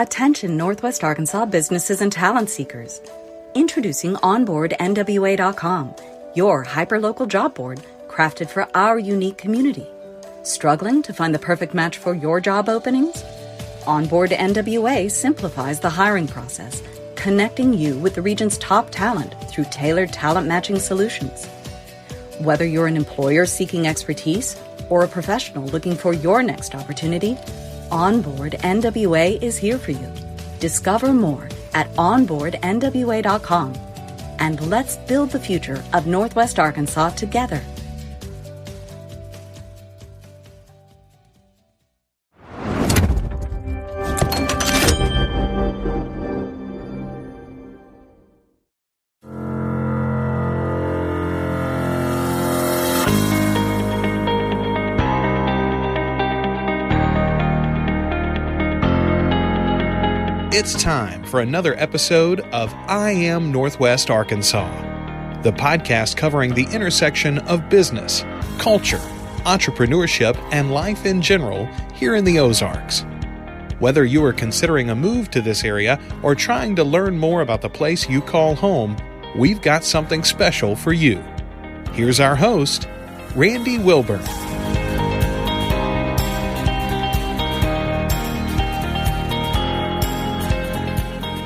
Attention Northwest Arkansas businesses and talent seekers. Introducing OnboardNWA.com, your hyperlocal job board crafted for our unique community. Struggling to find the perfect match for your job openings? Onboard NWA simplifies the hiring process, connecting you with the region's top talent through tailored talent matching solutions. Whether you're an employer seeking expertise or a professional looking for your next opportunity, Onboard NWA is here for you. Discover more at onboardnwa.com. And let's build the future of Northwest Arkansas together. It's time for another episode of I Am Northwest Arkansas, the podcast covering the intersection of business, culture, entrepreneurship, and life in general here in the Ozarks. Whether you are considering a move to this area or trying to learn more about the place you call home, we've got something special for you. Here's our host, Randy Wilburn.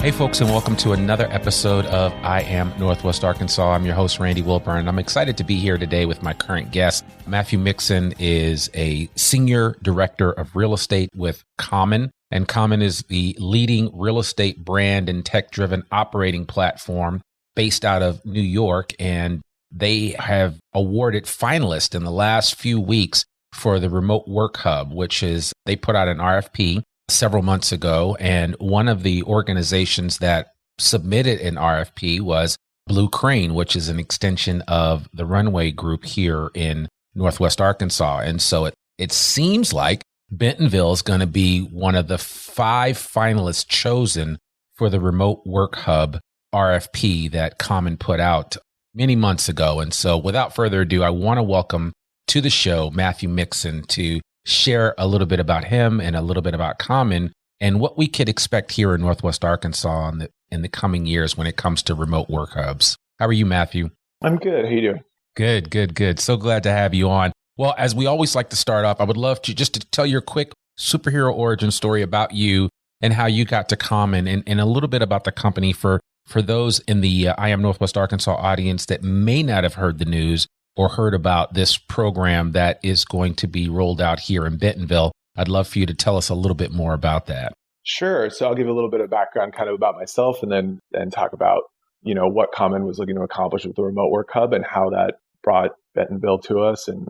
Hey folks, and welcome to another episode of I Am Northwest Arkansas. I'm your host, Randy Wilburn, and I'm excited to be here today with my current guest. Matt.micksin is a Senior Director of Real Estate with Common, and Common is the leading real estate brand and tech-driven operating platform based out of New York, and they have awarded finalists in the last few weeks for the Remote Work Hub, which is, they put out an RFP several months ago, and one of the organizations that submitted an RFP was Blue Crane, which is an extension of the Runway Group here in Northwest Arkansas. And so it seems like Bentonville is going to be one of the 5 finalists chosen for the Remote Work Hub RFP that Common put out many months ago. And so without further ado, I want to welcome to the show Matt.micksin to share a little bit about him and a little bit about Common and what we could expect here in Northwest Arkansas in the coming years when it comes to remote work hubs. How are you, Matthew? I'm good. How you doing? Good. So glad to have you on. Well, as we always like to start off, I would love to just to tell your quick superhero origin story about you and how you got to Common and a little bit about the company for those in the I Am Northwest Arkansas audience that may not have heard the news or heard about this program that is going to be rolled out here in Bentonville. I'd love for you to tell us a little bit more about that. Sure. So I'll give a little bit of background kind of about myself and then talk about, what Common was looking to accomplish with the Remote Work Hub and how that brought Bentonville to us and,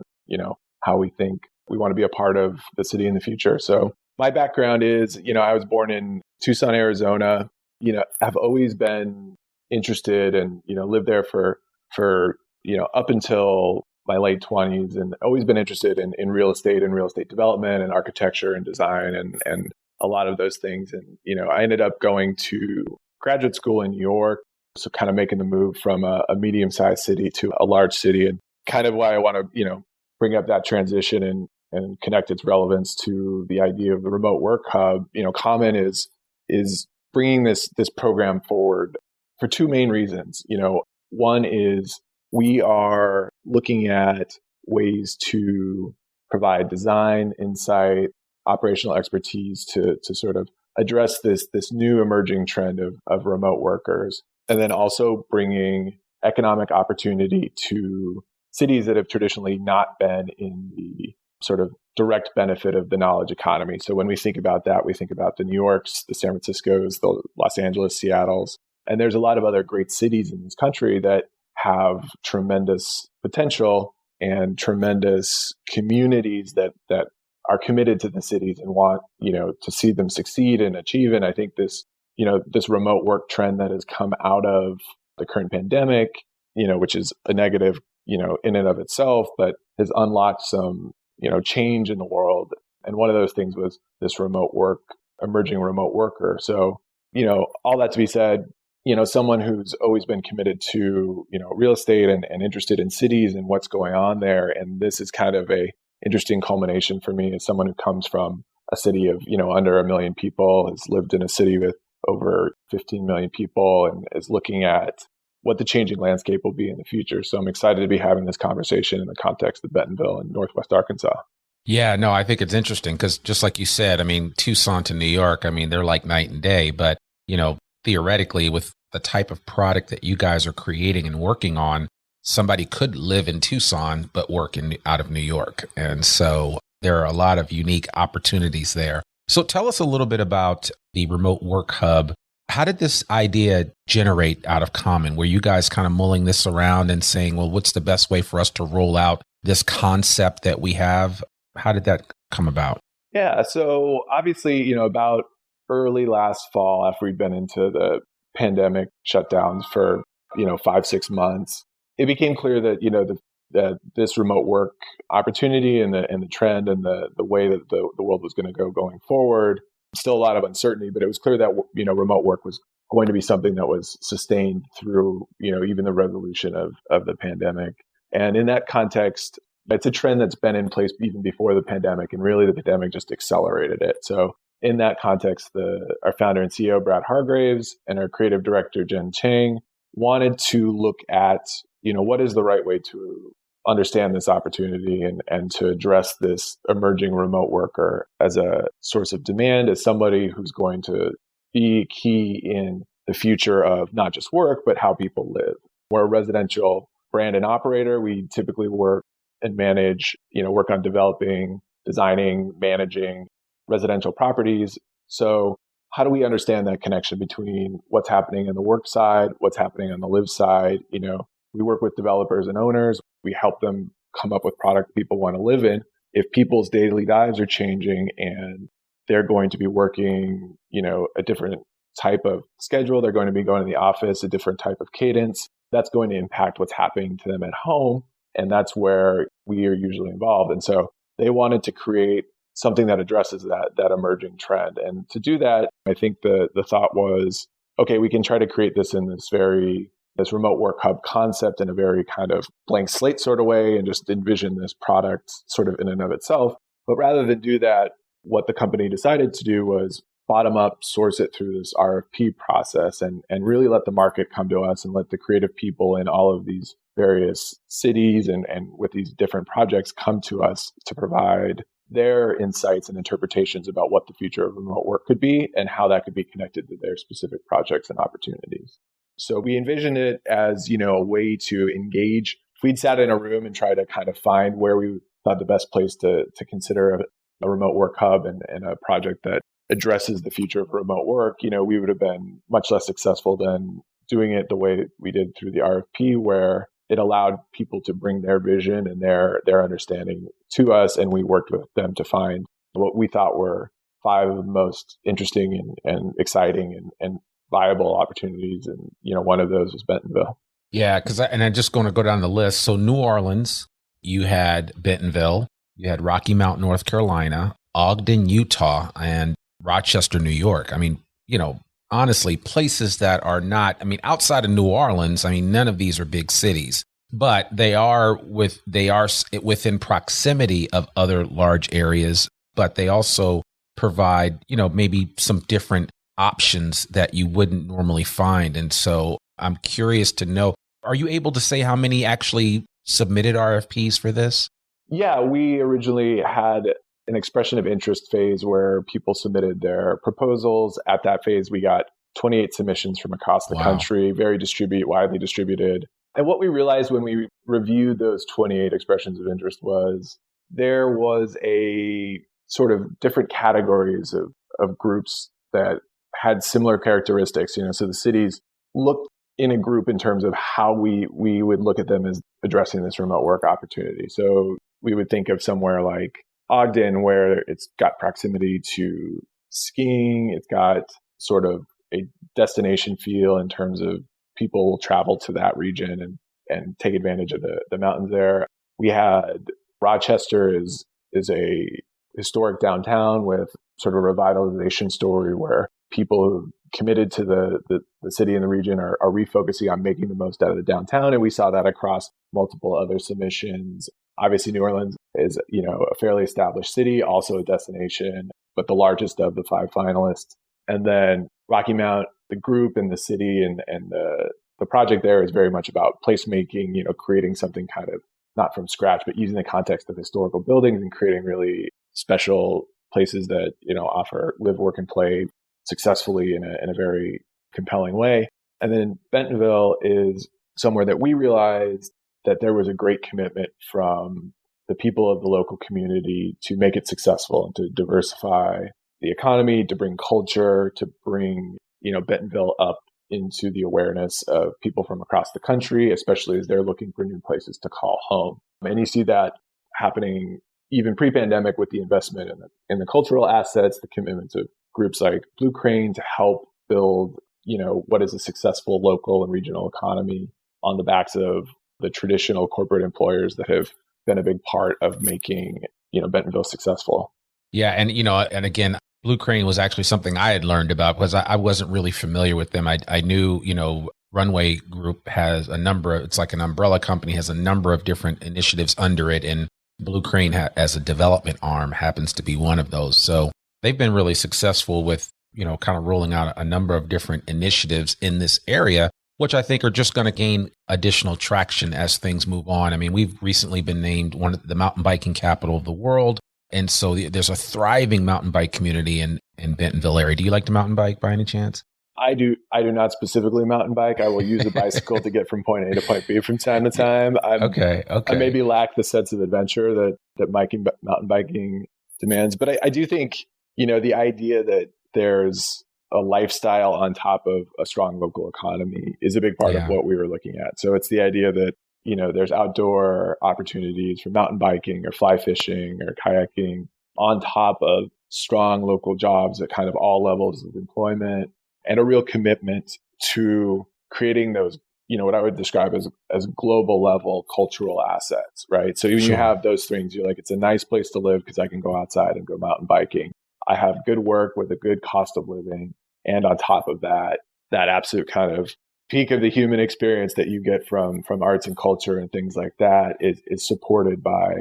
how we think we want to be a part of the city in the future. So my background is, I was born in Tucson, Arizona. I've always been interested and, lived there for up until my late 20s and always been interested in real estate and real estate development and architecture and design and a lot of those things. And, I ended up going to graduate school in New York. So kind of making the move from a medium-sized city to a large city and kind of why I want to, bring up that transition and connect its relevance to the idea of the Remote Work Hub. Common is bringing this program forward for 2 main reasons. One is we are looking at ways to provide design, insight, operational expertise to sort of address this new emerging trend of remote workers, and then also bringing economic opportunity to cities that have traditionally not been in the sort of direct benefit of the knowledge economy. So when we think about that, we think about the New Yorks, the San Franciscos, the Los Angeles, Seattles, and there's a lot of other great cities in this country that have tremendous potential and tremendous communities that are committed to the cities and want, to see them succeed and achieve. And I think this remote work trend that has come out of the current pandemic, which is a negative, in and of itself, but has unlocked some, change in the world. And one of those things was this emerging remote worker. So, all that to be said, someone who's always been committed to, real estate and interested in cities and what's going on there. And this is kind of a interesting culmination for me as someone who comes from a city of, under 1 million people, has lived in a city with over 15 million people, and is looking at what the changing landscape will be in the future. So I'm excited to be having this conversation in the context of Bentonville and Northwest Arkansas. Yeah, no, I think it's interesting because just like you said, I mean, Tucson to New York, I mean, they're like night and day, but, theoretically with the type of product that you guys are creating and working on, somebody could live in Tucson, but work out of New York. And so there are a lot of unique opportunities there. So tell us a little bit about the remote work hub. How did this idea generate out of Common? Were you guys kind of mulling this around and saying, well, what's the best way for us to roll out this concept that we have? How did that come about? Yeah. So obviously, about early last fall, after we'd been into the pandemic shutdowns for, 5-6 months, it became clear that, that this remote work opportunity and the trend and the way that the world was going to go going forward, still a lot of uncertainty, but it was clear that, remote work was going to be something that was sustained through, even the resolution of the pandemic. And in that context, it's a trend that's been in place even before the pandemic, and really the pandemic just accelerated it. So in that context, our founder and CEO, Brad Hargraves, and our creative director, Jen Chang, wanted to look at, what is the right way to understand this opportunity and to address this emerging remote worker as a source of demand, as somebody who's going to be key in the future of not just work, but how people live. We're a residential brand and operator. We typically work and manage, work on developing, designing, managing residential properties. So how do we understand that connection between what's happening on the work side, what's happening on the live side? We work with developers and owners. We help them come up with product people want to live in. If people's daily lives are changing and they're going to be working, a different type of schedule, they're going to be going to the office, a different type of cadence, that's going to impact what's happening to them at home. And that's where we are usually involved. And so they wanted to create something that addresses that emerging trend. And to do that, I think the thought was, okay, we can try to create this in this remote work hub concept in a very kind of blank slate sort of way, and just envision this product sort of in and of itself. But rather than do that, what the company decided to do was bottom up, source it through this RFP process, and really let the market come to us and let the creative people in all of these various cities and with these different projects come to us to provide their insights and interpretations about what the future of remote work could be and how that could be connected to their specific projects and opportunities. So we envisioned it as, a way to engage. If we'd sat in a room and tried to kind of find where we thought the best place to consider a remote work hub and a project that addresses the future of remote work, we would have been much less successful than doing it the way we did through the RFP, where it allowed people to bring their vision and their understanding to us. And we worked with them to find what we thought were 5 of the most interesting and exciting and viable opportunities. And, one of those was Bentonville. Yeah, I'm just going to go down the list. So New Orleans, you had Bentonville, you had Rocky Mount, North Carolina, Ogden, Utah, and Rochester, New York. I mean, honestly, places that are not, outside of New Orleans, none of these are big cities, but they are within proximity of other large areas, but they also provide, maybe some different options that you wouldn't normally find. And so I'm curious to know, are you able to say how many actually submitted RFPs for this? Yeah, we originally had an expression of interest phase where people submitted their proposals. At that phase, we got 28 submissions from across the country, very widely distributed. And what we realized when we reviewed those 28 expressions of interest was there was a sort of different categories of groups that had similar characteristics. So the cities looked in a group in terms of how we would look at them as addressing this remote work opportunity. So we would think of somewhere like Ogden, where it's got proximity to skiing. It's got sort of a destination feel in terms of people will travel to that region and take advantage of the mountains there. We had Rochester is a historic downtown with sort of a revitalization story where people who committed to the city and the region are refocusing on making the most out of the downtown. And we saw that across multiple other submissions. Obviously, New Orleans is, a fairly established city, also a destination. but the largest of the 5 finalists. And then Rocky Mount, the group and the city and the project there is very much about placemaking, creating something kind of not from scratch, but using the context of historical buildings and creating really special places that, offer live, work, and play successfully in a very compelling way. And then Bentonville is somewhere that we realized that there was a great commitment from the people of the local community to make it successful and to diversify the economy, to bring culture, to bring, Bentonville up into the awareness of people from across the country, especially as they're looking for new places to call home. And you see that happening even pre-pandemic with the investment in the cultural assets, the commitments of groups like Blue Crane to help build, what is a successful local and regional economy on the backs of the traditional corporate employers that have been a big part of making, Bentonville successful. Yeah. And, and again, Blue Crane was actually something I had learned about because I wasn't really familiar with them. I knew, Runway Group has it's like an umbrella company, has a number of different initiatives under it. And Blue Crane as a development arm happens to be one of those. So they've been really successful with, kind of rolling out a number of different initiatives in this area, which I think are just going to gain additional traction as things move on. I mean, we've recently been named one of the mountain biking capital of the world. And so there's a thriving mountain bike community in Bentonville area. Do you like to mountain bike by any chance? I do not specifically mountain bike. I will use a bicycle to get from point A to point B from time to time. Okay. I maybe lack the sense of adventure that mountain biking demands. But I do think, the idea that there's a lifestyle on top of a strong local economy is a big part of what we were looking at. So it's the idea that, there's outdoor opportunities for mountain biking or fly fishing or kayaking on top of strong local jobs at kind of all levels of employment and a real commitment to creating those, what I would describe as global level cultural assets, right? So even you have those things, you're like, it's a nice place to live because I can go outside and go mountain biking. I have good work with a good cost of living. And on top of that absolute kind of peak of the human experience that you get from arts and culture and things like that is supported by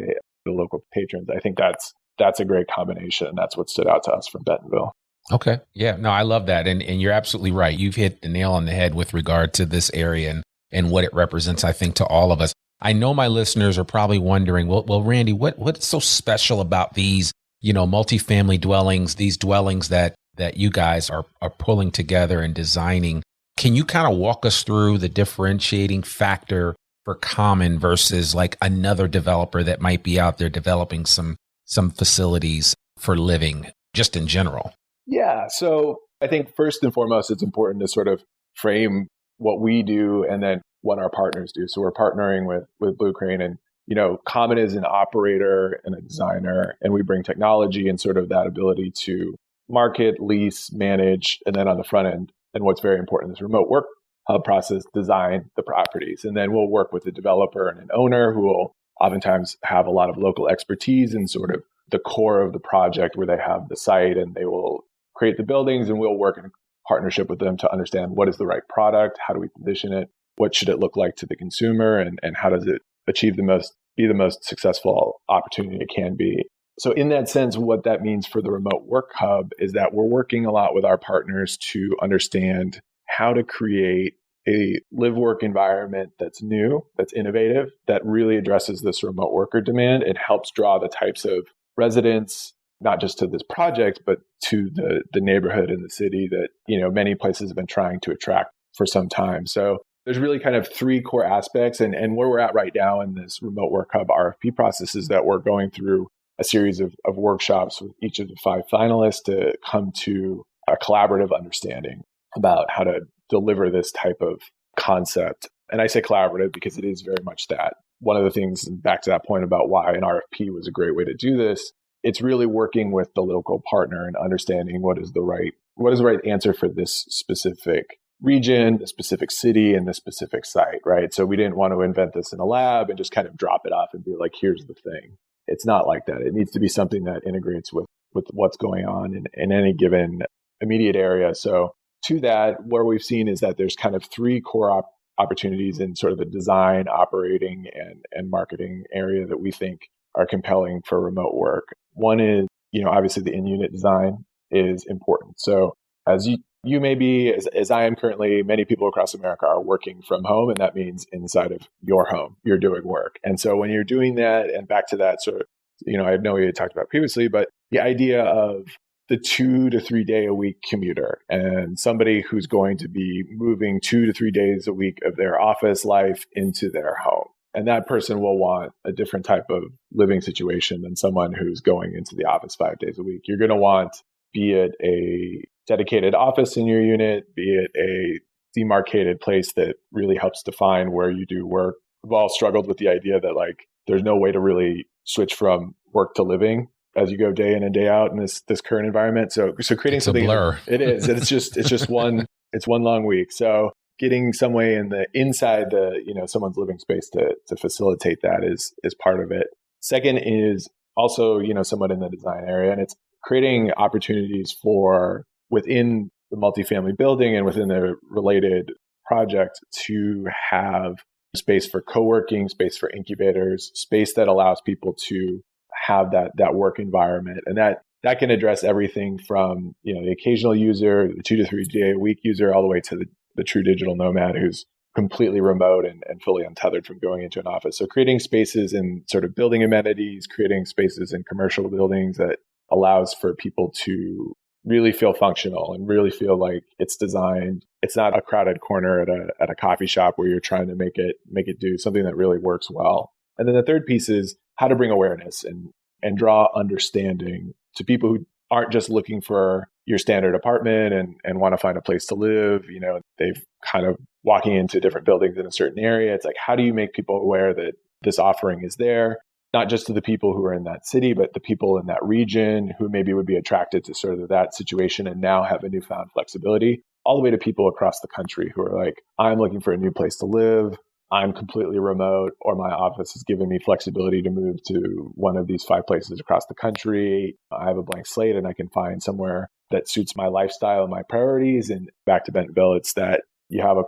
the local patrons. I think that's a great combination. That's what stood out to us from Bentonville. Okay. Yeah, no, I love that. And you're absolutely right. You've hit the nail on the head with regard to this area and what it represents, I think, to all of us. I know my listeners are probably wondering, well, Randy, what's so special about these, multifamily dwellings, these dwellings that you guys are pulling together and designing? Can you kind of walk us through the differentiating factor for Common versus like another developer that might be out there developing some facilities for living just in general? Yeah. So I think first and foremost, it's important to sort of frame what we do and then what our partners do. So we're partnering with Blue Crane and, Common is an operator and a designer, and we bring technology and sort of that ability to market, lease, manage, and then on the front end, and what's very important, this remote work hub process, design the properties. And then we'll work with a developer and an owner who will oftentimes have a lot of local expertise in sort of the core of the project where they have the site and they will create the buildings, and we'll work in partnership with them to understand what is the right product, how do we position it, what should it look like to the consumer, and how does it achieve be the most successful opportunity it can be. So in that sense, what that means for the remote work hub is that we're working a lot with our partners to understand how to create a live work environment that's new, that's innovative, that really addresses this remote worker demand and helps draw the types of residents, not just to this project, but to the neighborhood and the city that, many places have been trying to attract for some time. So there's really kind of 3 core aspects. And where we're at right now in this remote work hub RFP process is that we're going through a series of workshops with each of the 5 finalists to come to a collaborative understanding about how to deliver this type of concept. And I say collaborative because it is very much that. One of the things, back to that point about why an RFP was a great way to do this, it's really working with the local partner and understanding what is the right answer for this specific region, the specific city, and the specific site, right? So we didn't want to invent this in a lab and just kind of drop it off and be like, here's the thing. It's not like that. It needs to be something that integrates with what's going on in any given immediate area. So to that, where we've seen is that there's kind of 3 core opportunities in sort of the design, operating, and marketing area that we think are compelling for remote work. One is obviously the in-unit design is important. So as you may be, as I am currently, many people across America are working from home, and that means inside of your home, you're doing work. And so when you're doing that, and back to that sort of, I know we had talked about previously, but the idea of the 2 to 3 day a week commuter and somebody who's going to be moving 2 to 3 days a week of their office life into their home. And that person will want a different type of living situation than someone who's going into the office 5 days a week. You're going to want, be it a dedicated office in your unit, be it a demarcated place that really helps define where you do work. We've all struggled with the idea that there's no way to really switch from work to living as you go day in and day out in this current environment. So creating something, a blur. It is. It's just one long week. So getting some way inside someone's living space to facilitate that is part of it. Second is also, somewhat in the design area, and it's creating opportunities for within the multifamily building and within the related project to have space for co-working, space for incubators, space that allows people to have that work environment. And that can address everything from, the occasional user, the 2 to 3 day a week user, all the way to the true digital nomad who's completely remote and fully untethered from going into an office. So creating spaces in sort of building amenities, creating spaces in commercial buildings that allows for people to really feel functional and really feel like it's designed. It's not a crowded corner at a coffee shop where you're trying to make it do something that really works well. And then the third piece is how to bring awareness and draw understanding to people who aren't just looking for your standard apartment and want to find a place to live. They've kind of walking into different buildings in a certain area. It's like, how do you make people aware that this offering is there? Not just to the people who are in that city, but the people in that region who maybe would be attracted to sort of that situation and now have a newfound flexibility, all the way to people across the country who are like, I'm looking for a new place to live. I'm completely remote, or my office has given me flexibility to move to one of these 5 places across the country. I have a blank slate and I can find somewhere that suits my lifestyle and my priorities. And back to Bentonville, it's that you have a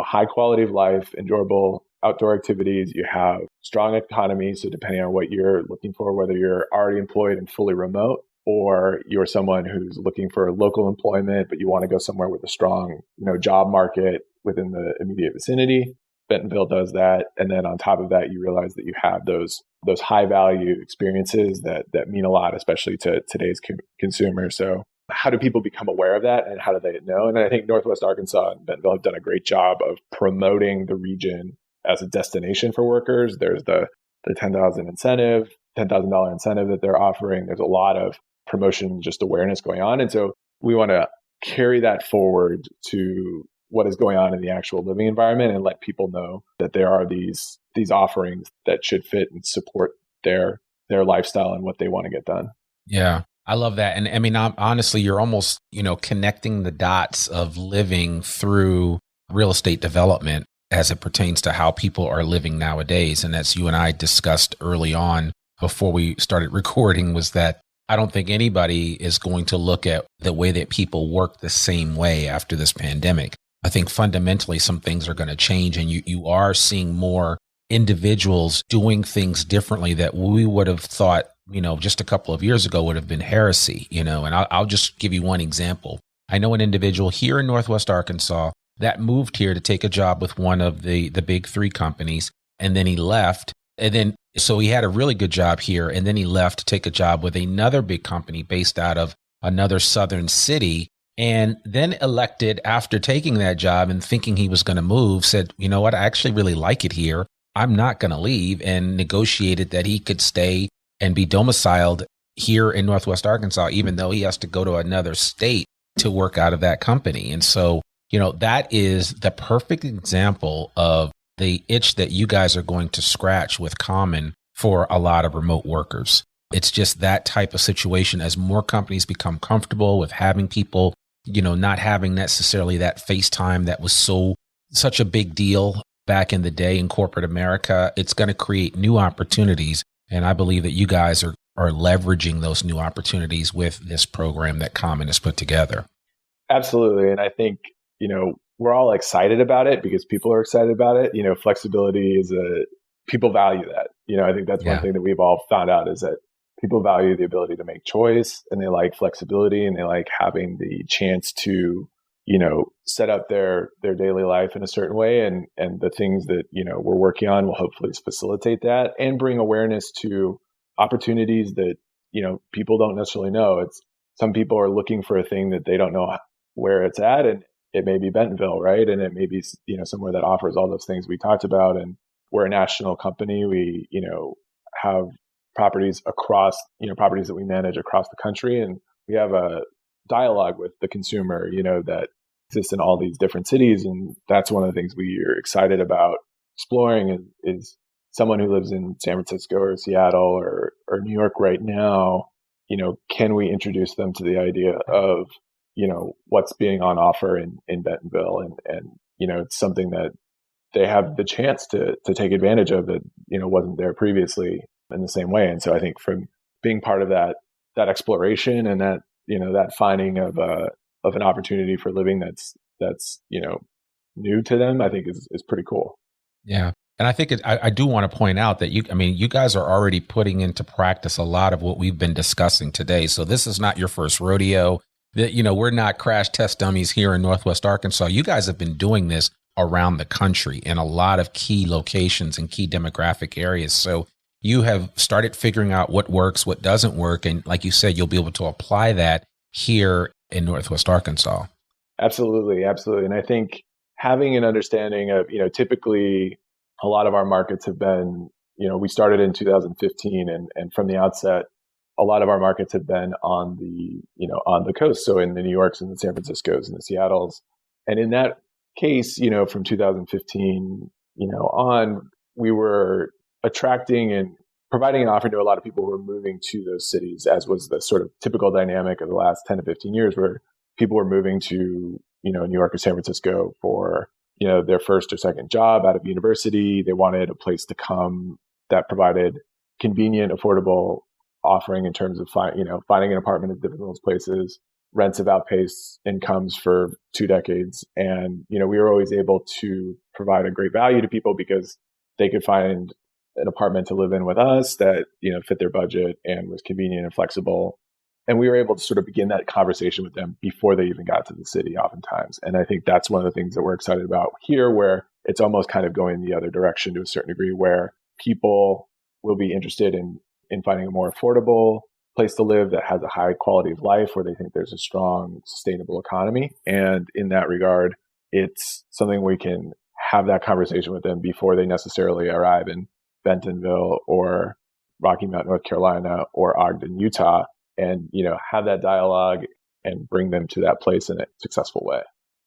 high quality of life, enjoyable outdoor activities, you have strong economy. So depending on what you're looking for, whether you're already employed and fully remote, or you're someone who's looking for local employment, but you want to go somewhere with a strong, job market within the immediate vicinity, Bentonville does that. And then on top of that, you realize that you have those high value experiences that mean a lot, especially to today's consumer. So how do people become aware of that, and how do they know? And I think Northwest Arkansas and Bentonville have done a great job of promoting the region as a destination for workers. There's the $10,000 incentive that they're offering. There's a lot of promotion, just awareness going on. And so we want to carry that forward to what is going on in the actual living environment and let people know that there are these offerings that should fit and support their lifestyle and what they want to get done. Yeah, I love that. And I mean, honestly, you're almost, connecting the dots of living through real estate development as it pertains to how people are living nowadays. And as you and I discussed early on before we started recording, was that I don't think anybody is going to look at the way that people work the same way after this pandemic. I think fundamentally some things are going to change, and you are seeing more individuals doing things differently that we would have thought, just a couple of years ago would have been heresy, and I'll just give you one example. I know an individual here in Northwest Arkansas that moved here to take a job with one of the big 3 companies, and then he left. And then, so he had a really good job here, and then he left to take a job with another big company based out of another southern city. And then elected after taking that job and thinking he was going to move, said, you know what, I actually really like it here. I'm not going to leave, and negotiated that he could stay and be domiciled here in Northwest Arkansas, even though he has to go to another state to work out of that company. And so, that is the perfect example of the itch that you guys are going to scratch with Common for a lot of remote workers. It's just that type of situation as more companies become comfortable with having people, not having necessarily that FaceTime that was such a big deal back in the day in corporate America. It's going to create new opportunities. And I believe that you guys are leveraging those new opportunities with this program that Common has put together. Absolutely. And I think, we're all excited about it because people are excited about it. Flexibility people value that. I think that's one thing that we've all found out is that people value the ability to make choice, and they like flexibility, and they like having the chance to, set up their daily life in a certain way. And the things that, we're working on will hopefully facilitate that and bring awareness to opportunities that, people don't necessarily know. Some people are looking for a thing that they don't know where it's at. And it may be Bentonville, right? And it may be, somewhere that offers all those things we talked about. And we're a national company. We, have properties properties that we manage across the country. And we have a dialogue with the consumer, that exists in all these different cities. And that's one of the things we are excited about exploring is someone who lives in San Francisco or Seattle or New York right now, can we introduce them to the idea of, what's being on offer in Bentonville? And it's something that they have the chance to take advantage of that, wasn't there previously in the same way. And so I think from being part of that exploration and that, that finding of an opportunity for living that's new to them, I think is pretty cool. Yeah. And I think I do want to point out that you guys are already putting into practice a lot of what we've been discussing today. So this is not your first rodeo. That, we're not crash test dummies here in Northwest Arkansas. You guys have been doing this around the country in a lot of key locations and key demographic areas. So you have started figuring out what works, what doesn't work. And like you said, you'll be able to apply that here in Northwest Arkansas. Absolutely. Absolutely. And I think having an understanding of, typically a lot of our markets have been, we started in 2015 and from the outset, a lot of our markets have been on the coast. So in the New Yorks and the San Franciscos and the Seattles. And in that case, from 2015, on, we were attracting and providing an offer to a lot of people who were moving to those cities, as was the sort of typical dynamic of the last 10 to 15 years, where people were moving to, New York or San Francisco for, their first or second job out of university. They wanted a place to come that provided convenient, affordable offering in terms of finding an apartment at different places. Rents have outpaced incomes for 2 decades. And, we were always able to provide a great value to people because they could find an apartment to live in with us that, fit their budget and was convenient and flexible. And we were able to sort of begin that conversation with them before they even got to the city oftentimes. And I think that's one of the things that we're excited about here, where it's almost kind of going the other direction to a certain degree, where people will be interested in finding a more affordable place to live that has a high quality of life, where they think there's a strong, sustainable economy. And in that regard, it's something we can have that conversation with them before they necessarily arrive in Bentonville or Rocky Mount, North Carolina, or Ogden, Utah, and, have that dialogue and bring them to that place in a successful way.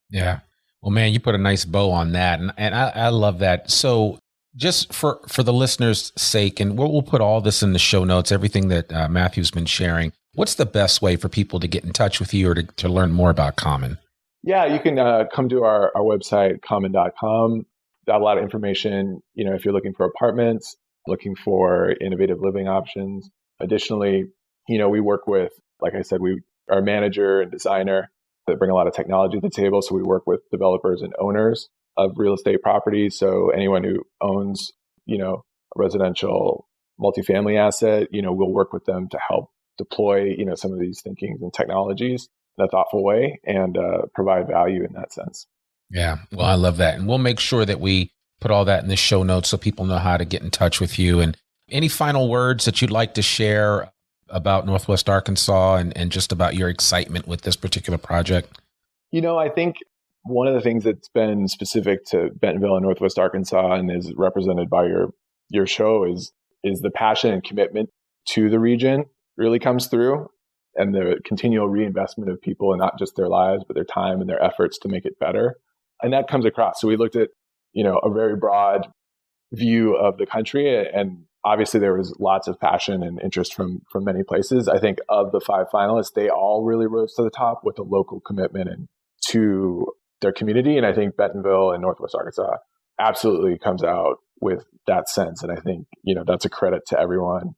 Yeah. Well, man, you put a nice bow on that. And I love that. So just for the listeners' sake, and we'll put all this in the show notes, everything that Matthew's been sharing, what's the best way for people to get in touch with you or to learn more about Common? Yeah, you can come to our website, common.com. Got a lot of information, if you're looking for apartments, looking for innovative living options. Additionally, we work with, like I said, we are a manager and designer that bring a lot of technology to the table. So we work with developers and owners of real estate properties. So anyone who owns, a residential multifamily asset, we'll work with them to help deploy, some of these thinkings and technologies in a thoughtful way and provide value in that sense. Yeah. Well, I love that. And we'll make sure that we put all that in the show notes so people know how to get in touch with you. And any final words that you'd like to share about Northwest Arkansas and just about your excitement with this particular project? I think one of the things that's been specific to Bentonville and Northwest Arkansas and is represented by your show is the passion and commitment to the region really comes through, and the continual reinvestment of people in not just their lives, but their time and their efforts to make it better. And that comes across. So we looked at, a very broad view of the country, and obviously there was lots of passion and interest from many places. I think of the 5 finalists, they all really rose to the top with a local commitment and to their community. And I think Bentonville and Northwest Arkansas absolutely comes out with that sense. And I think, that's a credit to everyone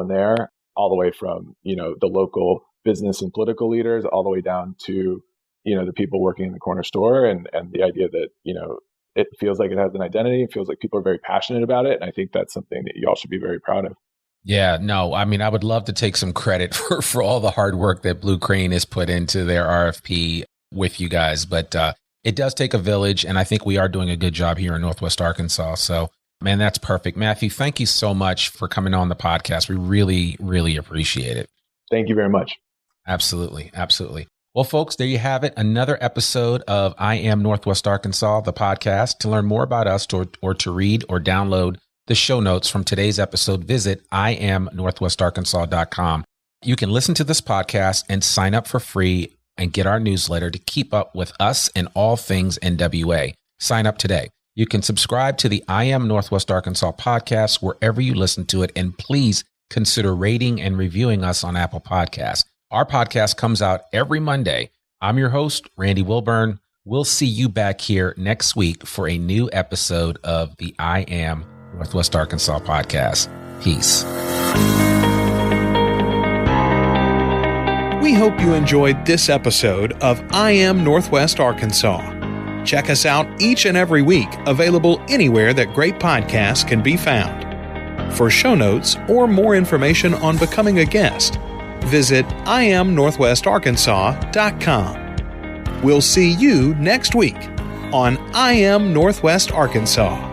there, all the way from, the local business and political leaders, all the way down to, the people working in the corner store, and the idea that, it feels like it has an identity. It feels like people are very passionate about it. And I think that's something that you all should be very proud of. Yeah, no, I mean, I would love to take some credit for all the hard work that Blue Crane has put into their RFP with you guys. But it does take a village, and I think we are doing a good job here in Northwest Arkansas. So, man, that's perfect. Matthew, thank you so much for coming on the podcast. We really, really appreciate it. Thank you very much. Absolutely. Absolutely. Well, folks, there you have it. Another episode of I Am Northwest Arkansas, the podcast. To learn more about us or to read or download the show notes from today's episode, visit iamnorthwestarkansas.com. You can listen to this podcast and sign up for free and get our newsletter to keep up with us and all things NWA. Sign up today. You can subscribe to the I Am Northwest Arkansas podcast wherever you listen to it, and please consider rating and reviewing us on Apple Podcasts. Our podcast comes out every Monday. I'm your host, Randy Wilburn. We'll see you back here next week for a new episode of the I Am Northwest Arkansas podcast. Peace. We hope you enjoyed this episode of I Am Northwest Arkansas. Check us out each and every week, available anywhere that great podcasts can be found. For show notes or more information on becoming a guest, visit iamnorthwestarkansas.com. We'll see you next week on I Am Northwest Arkansas.